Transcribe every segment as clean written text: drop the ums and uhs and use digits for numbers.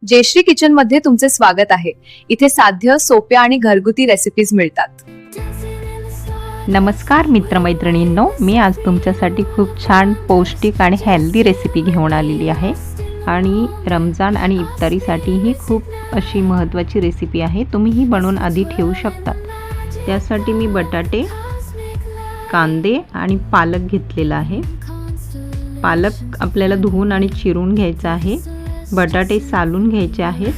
Jayashree kitchen मध्ये तुमचे स्वागत आहे। इथे साध्य, सोप्या आणि घरगुती रेसिपीज मिळतात। नमस्कार मित्रमैत्रिणींनो, मी आज तुमच्यासाठी खूप छान पौष्टिक आणि हेल्दी रेसिपी घेऊन आलेली आहे आणि रमजान आणि इफ्तारीसाठी ही खूप अशी महत्त्वाची रेसिपी आहे। तुम्ही ही बनवून आधी ठेवू शकता। त्यासाठी मी बटाटे, कांदे आणि पालक घेतलेला आहे। पालक आपल्याला धुवून आणि चिरून घ्यायचा आहे। बटाटे सालून घ्यायचे आहेत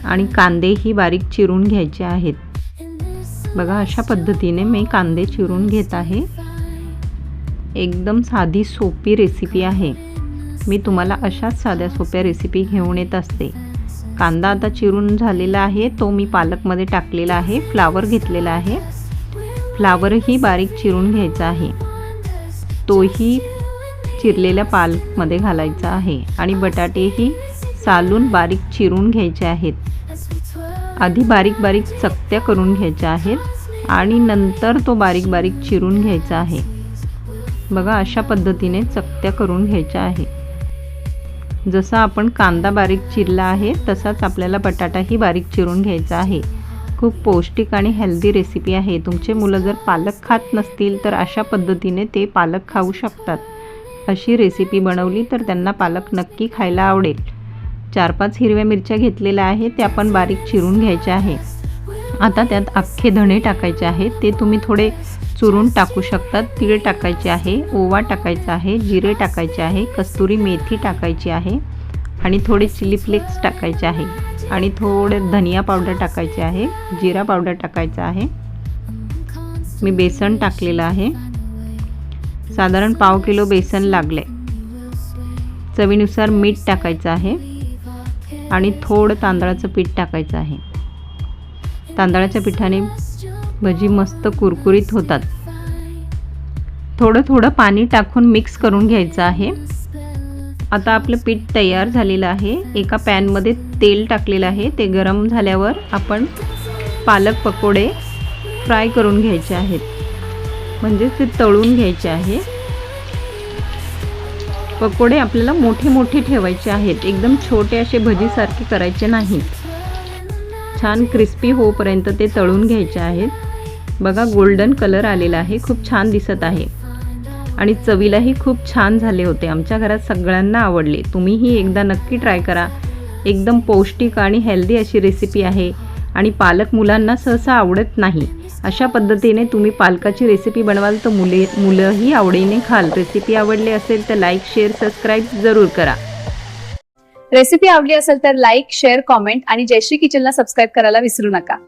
आणि कांदे ही बारीक चिरून घ्यायचे आहेत। बघा, अशा पद्धतीने मी कांदे चिरून घेत आहे। एकदम साधी सोपी रेसिपी आहे। मी तुम्हाला अशाच साध्या सोप्या रेसिपी घेऊन येत असते। कांदा आता चिरून झालेला आहे, तो मी पालकमध्ये टाकलेला आहे। फ्लावर घेतलेला आहे, फ्लावरही बारीक चिरून घ्यायचा आहे, तोही चिरलेल्या पालकमध्ये घालायचा आहे आणि बटाटेही सालून बारीक चिरून घ्यायचे आहेत। आधी बारीक बारीक चकत्या करून घ्यायच्या आहेत आणि नंतर तो बारीक बारीक चिरून घ्यायचा आहे। बघा, अशा पद्धतीने चकत्या करून घ्यायच्या आहे। जसा आपण कांदा बारीक चिरला आहे तसाच आपल्याला बटाटाही बारीक चिरून घ्यायचा आहे। खूप पौष्टिक आणि हेल्दी रेसिपी आहे। तुमचे मुलं जर पालक खात नसतील तर अशा पद्धतीने ते पालक खाऊ शकतात। अशी रेसिपी बनवली तर त्यांना पालक नक्की खायला आवडेल। 4-5 हिरव्या मिरच्या घेतलेल्या आहेत, त्या पण बारीक चिरून घ्यायच्या आहे। आता त्यात अख्खे धणे टाकायचे आहेत, ते तुम्ही थोडे चुरून टाकू शकतात। तीळ टाकायचे आहे, ओवा टाकायचा आहे, जिरे टाकायचे आहे, कस्तुरी मेथी टाकायची आहे आणि थोडे चिली फ्लेक्स टाकायचे आहे आणि थोडे धनिया पावडर टाकायचे आहे, जिरा पावडर टाकायचा आहे। मी बेसन टाकलेलं आहे, साधारण पाव किलो बेसन लागले। चवीनुसार मीठ टाकायचं आहे आणि थोडं तांदळाचं पीठ टाकायचं आहे। तांदळाच्या पिठाने भजी मस्त कुरकुरीत होतात। थोडं थोडं पाणी टाकून मिक्स करून घ्यायचं आहे। आता आपलं पीठ तयार झालेलं आहे। एका पॅनमध्ये तेल टाकलेलं आहे, ते गरम झाल्यावर आपण पालक पकोडे फ्राय करून घ्यायचे आहेत, म्हणजे ते तळून घ्यायचे आहे। पकोडे आपल्याला मोठे मोठे ठेवायचे आहेत, एकदम छोटे असे भजीसारखे करायचे नाही। छान क्रिस्पी होईपर्यंत ते तळून घ्यायचे आहेत। बघा, गोल्डन कलर आलेला आहे, खूप छान दिसत आहे आणि चवीलाही खूप छान झाले होते। आमच्या घरात सगळ्यांना आवडले। तुम्हीही एकदा नक्की ट्राय करा। एकदम पौष्टिक आणि हेल्दी अशी रेसिपी आहे आणि पालक मुलांना सहसा आवडत नाही। अशा पद्धतीने तुम्ही पालकाची रेसिपी बनवाल तर मुलंही आवडीने खाल। रेसिपी आवडली असेल तर लाईक, शेअर, सबस्क्राईब जरूर करा। रेसिपी आवडली असेल तर लाईक, शेअर, कमेंट आणि जयश्री किचनला सबस्क्राइब करायला विसरू नका।